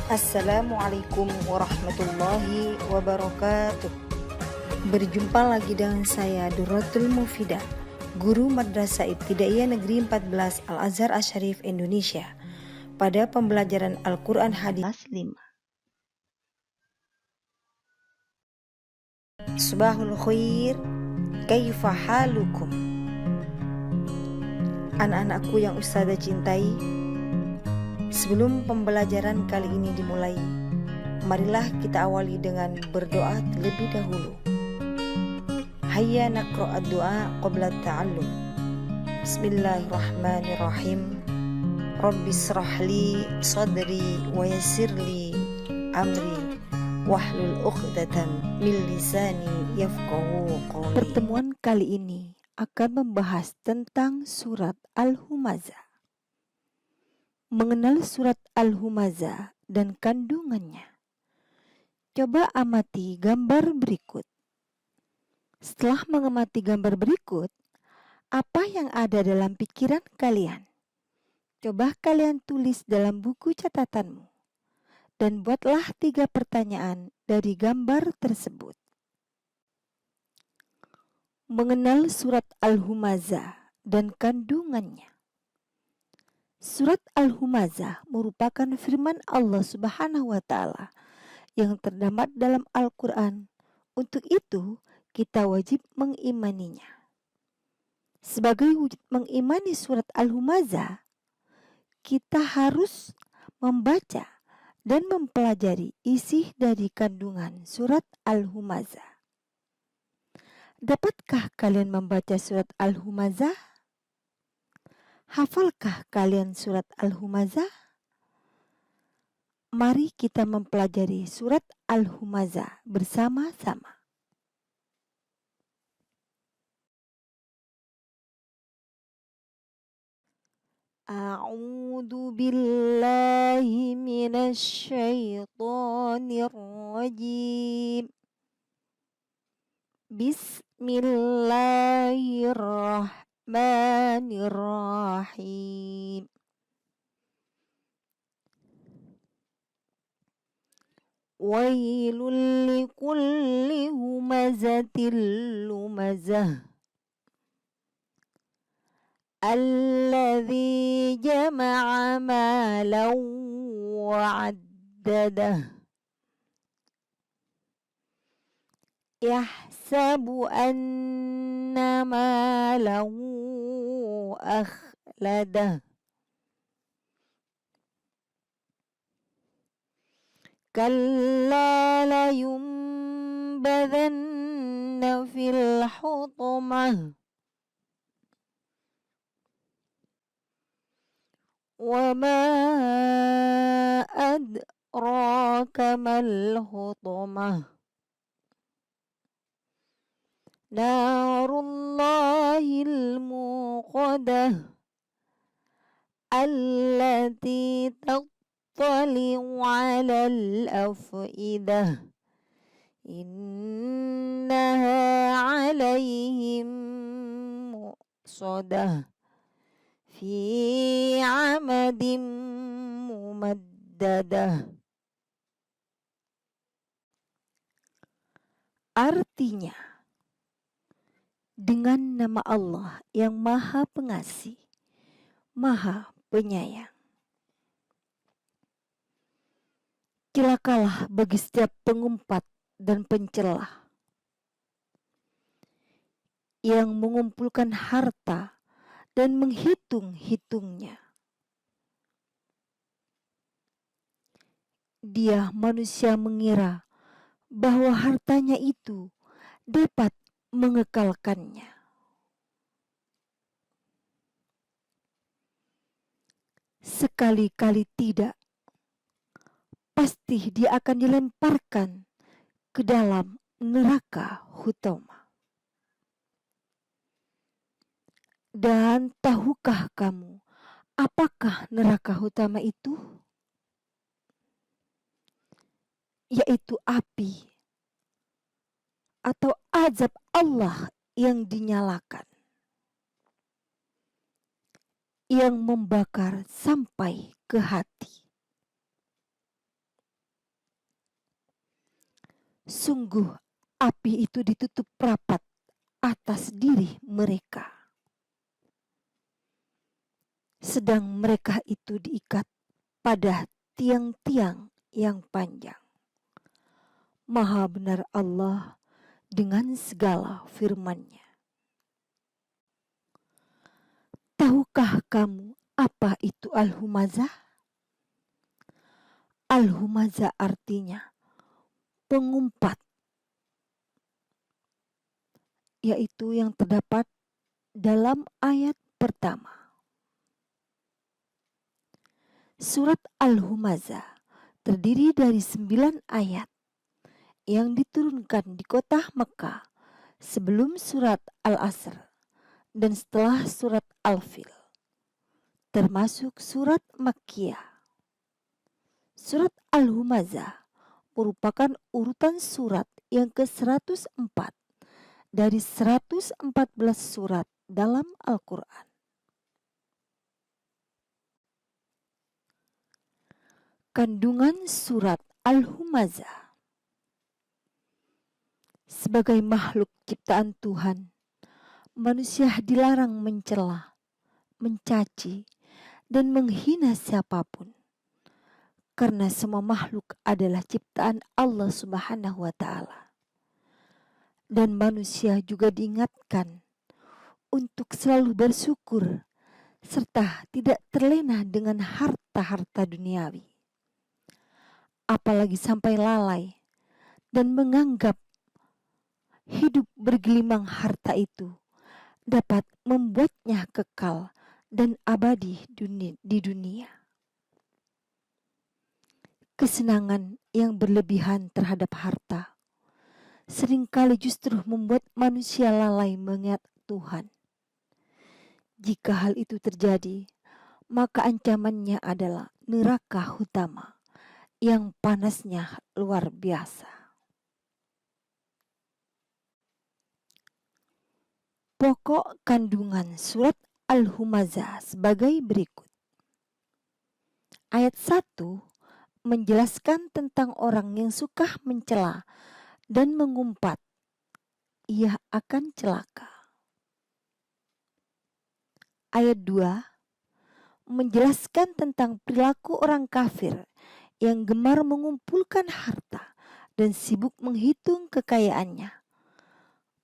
Assalamualaikum warahmatullahi wabarakatuh. Berjumpa lagi dengan saya Durratul Mufidah, Guru Madrasah Ibtidaiyah Negeri 14 Al-Azhar Asy-Syarif Indonesia, pada pembelajaran Al-Quran Hadis 5. Subahul khair, kaifa halukum? Anak-anakku yang Ustazah cintai, sebelum pembelajaran kali ini dimulai, marilah kita awali dengan berdoa terlebih dahulu. Hayya naqra'ad du'a qabla ta'allum. Bismillahirrahmanirrahim. Rabbis shrahli sadri wa yassirli amri wahlul 'uqdatam min lisani yafqahu qawli. Pertemuan kali ini akan membahas tentang surat Al-Humazah. Mengenal surat Al-Humazah dan kandungannya. Coba amati gambar berikut. Setelah mengamati gambar berikut, apa yang ada dalam pikiran kalian? Coba kalian tulis dalam buku catatanmu dan buatlah 3 pertanyaan dari gambar tersebut. Mengenal surat Al-Humazah dan kandungannya. Surat Al-Humazah merupakan firman Allah Subhanahu wa Ta'ala yang terdapat dalam Al-Quran. Untuk itu, kita wajib mengimaninya. Sebagai wujud mengimani surat Al-Humazah, kita harus membaca dan mempelajari isi dari kandungan surat Al-Humazah. Dapatkah kalian membaca surat Al-Humazah? Hafalkah kalian surat Al-Humazah? Mari kita mempelajari surat Al-Humazah bersama-sama. A'udzu billahi minasy syaithanir rajim. Bismillahirrahmanirrahim. Wailul likulli humazatil lumazah. Alladzi jama'a malan wa'addadah. Yahsabu anna malahu akhladah. Kalla layunbadanna fil hutamah. Wa ma adraka mal hutamah. Narullahil muqadah. Allati tattali'u 'alal afidah. Innaha 'alaihim mu'sadah. Fi 'amadin mumaddadah. Artinya, dengan nama Allah yang Maha Pengasih, Maha Penyayang. Celakalah bagi setiap pengumpat dan pencelah yang mengumpulkan harta dan menghitung-hitungnya. Dia manusia mengira bahwa hartanya itu dapat mengekalkannya. Sekali-kali tidak, pasti dia akan dilemparkan ke dalam neraka hutama. Dan tahukah kamu apakah neraka hutama itu? Yaitu api atau azab Allah yang dinyalakan, yang membakar sampai ke hati. Sungguh api itu ditutup rapat atas diri mereka, sedang mereka itu diikat pada tiang-tiang yang panjang. Maha benar Allah dengan segala firman-Nya. Tahukah kamu apa itu al-humazah? Al-humazah artinya pengumpat, yaitu yang terdapat dalam ayat pertama. Surat Al-Humazah terdiri dari 9 ayat yang diturunkan di kota Mekah sebelum surat Al-Asr dan setelah surat Al-Fil, termasuk surat Makkiyah. Surat Al-Humazah merupakan urutan surat yang ke-104 dari 114 surat dalam Al-Quran. Kandungan surat Al-Humazah. Sebagai makhluk ciptaan Tuhan, manusia dilarang mencela, mencaci, dan menghina siapapun. Karena semua makhluk adalah ciptaan Allah Subhanahu wa Ta'ala. Dan manusia juga diingatkan untuk selalu bersyukur serta tidak terlena dengan harta-harta duniawi. Apalagi sampai lalai dan menganggap hidup bergelimang harta itu dapat membuatnya kekal dan abadi di dunia. Kesenangan yang berlebihan terhadap harta seringkali justru membuat manusia lalai mengingat Tuhan. Jika hal itu terjadi, maka ancamannya adalah neraka utama yang panasnya luar biasa. Pokok kandungan surat Al-Humazah sebagai berikut. Ayat 1 menjelaskan tentang orang yang suka mencela dan mengumpat, ia akan celaka. Ayat 2 menjelaskan tentang perilaku orang kafir yang gemar mengumpulkan harta dan sibuk menghitung kekayaannya.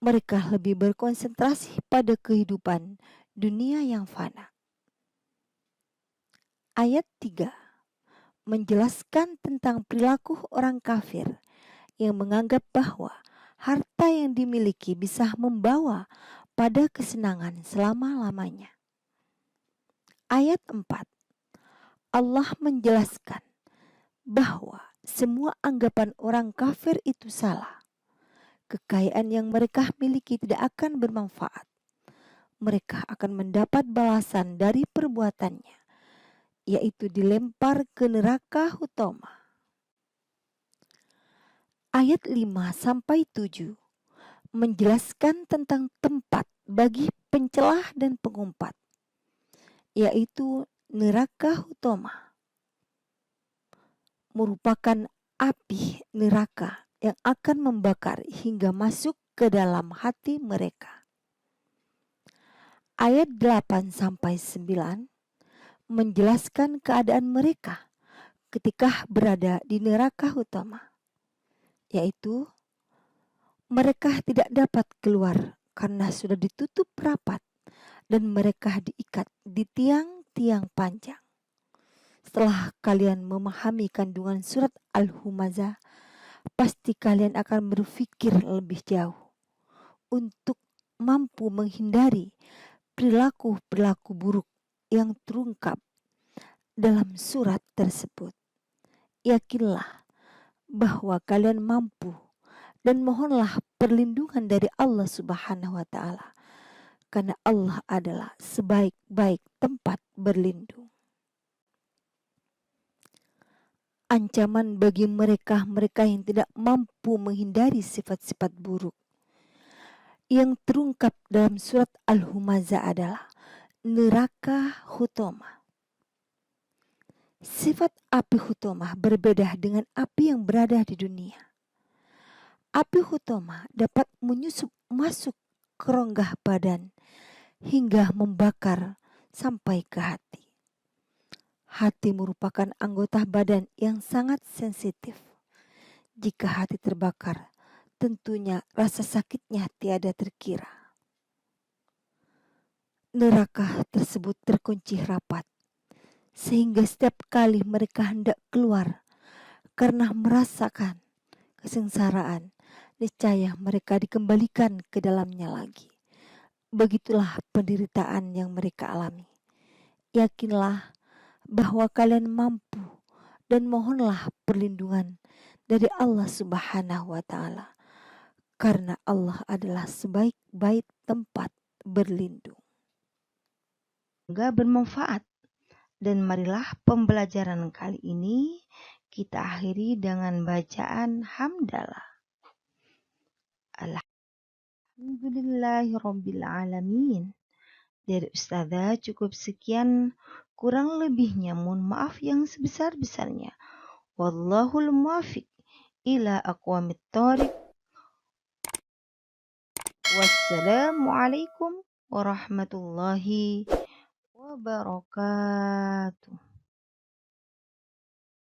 Mereka lebih berkonsentrasi pada kehidupan dunia yang fana. Ayat 3 menjelaskan tentang perilaku orang kafir yang menganggap bahwa harta yang dimiliki bisa membawa pada kesenangan selama-lamanya. Ayat 4 Allah menjelaskan bahwa semua anggapan orang kafir itu salah. Kekayaan yang mereka miliki tidak akan bermanfaat. Mereka akan mendapat balasan dari perbuatannya, yaitu dilempar ke neraka utama. Ayat 5-7 menjelaskan tentang tempat bagi pencelah dan pengumpat, yaitu neraka utama. Merupakan api neraka yang akan membakar hingga masuk ke dalam hati mereka. Ayat 8-9 menjelaskan keadaan mereka ketika berada di neraka utama, yaitu mereka tidak dapat keluar karena sudah ditutup rapat dan mereka diikat di tiang-tiang panjang. Setelah kalian memahami kandungan surat Al-Humazah, pasti kalian akan berpikir lebih jauh untuk mampu menghindari perilaku-perilaku buruk yang terungkap dalam surat tersebut. Yakinlah bahwa kalian mampu dan mohonlah perlindungan dari Allah Subhanahu wa Ta'ala, karena Allah adalah sebaik-baik tempat berlindung. Ancaman bagi mereka yang tidak mampu menghindari sifat-sifat buruk yang terungkap dalam surat Al-Humazah adalah neraka hutomah. Sifat api hutomah berbeda dengan api yang berada di dunia. Api hutama dapat menyusup masuk ke rongga badan hingga membakar sampai ke hati. Hati merupakan anggota badan yang sangat sensitif. Jika hati terbakar, tentunya rasa sakitnya tiada terkira. Neraka tersebut terkunci rapat, sehingga setiap kali mereka hendak keluar karena merasakan kesengsaraan, niscaya mereka dikembalikan ke dalamnya lagi. Begitulah penderitaan yang mereka alami. Yakinlah bahwa kalian mampu dan mohonlah perlindungan dari Allah Subhanahu wa taala, karena Allah adalah sebaik-baik tempat berlindung. Semoga bermanfaat, dan marilah pembelajaran kali ini kita akhiri dengan bacaan hamdalah. Alhamdulillahirabbil alamin. Dari Ustazah cukup sekian, kurang lebihnya mohon maaf yang sebesar-besarnya. Wallahul muwaffiq ila aqwamit thoriq. Wassalamualaikum warahmatullahi wabarakatuh.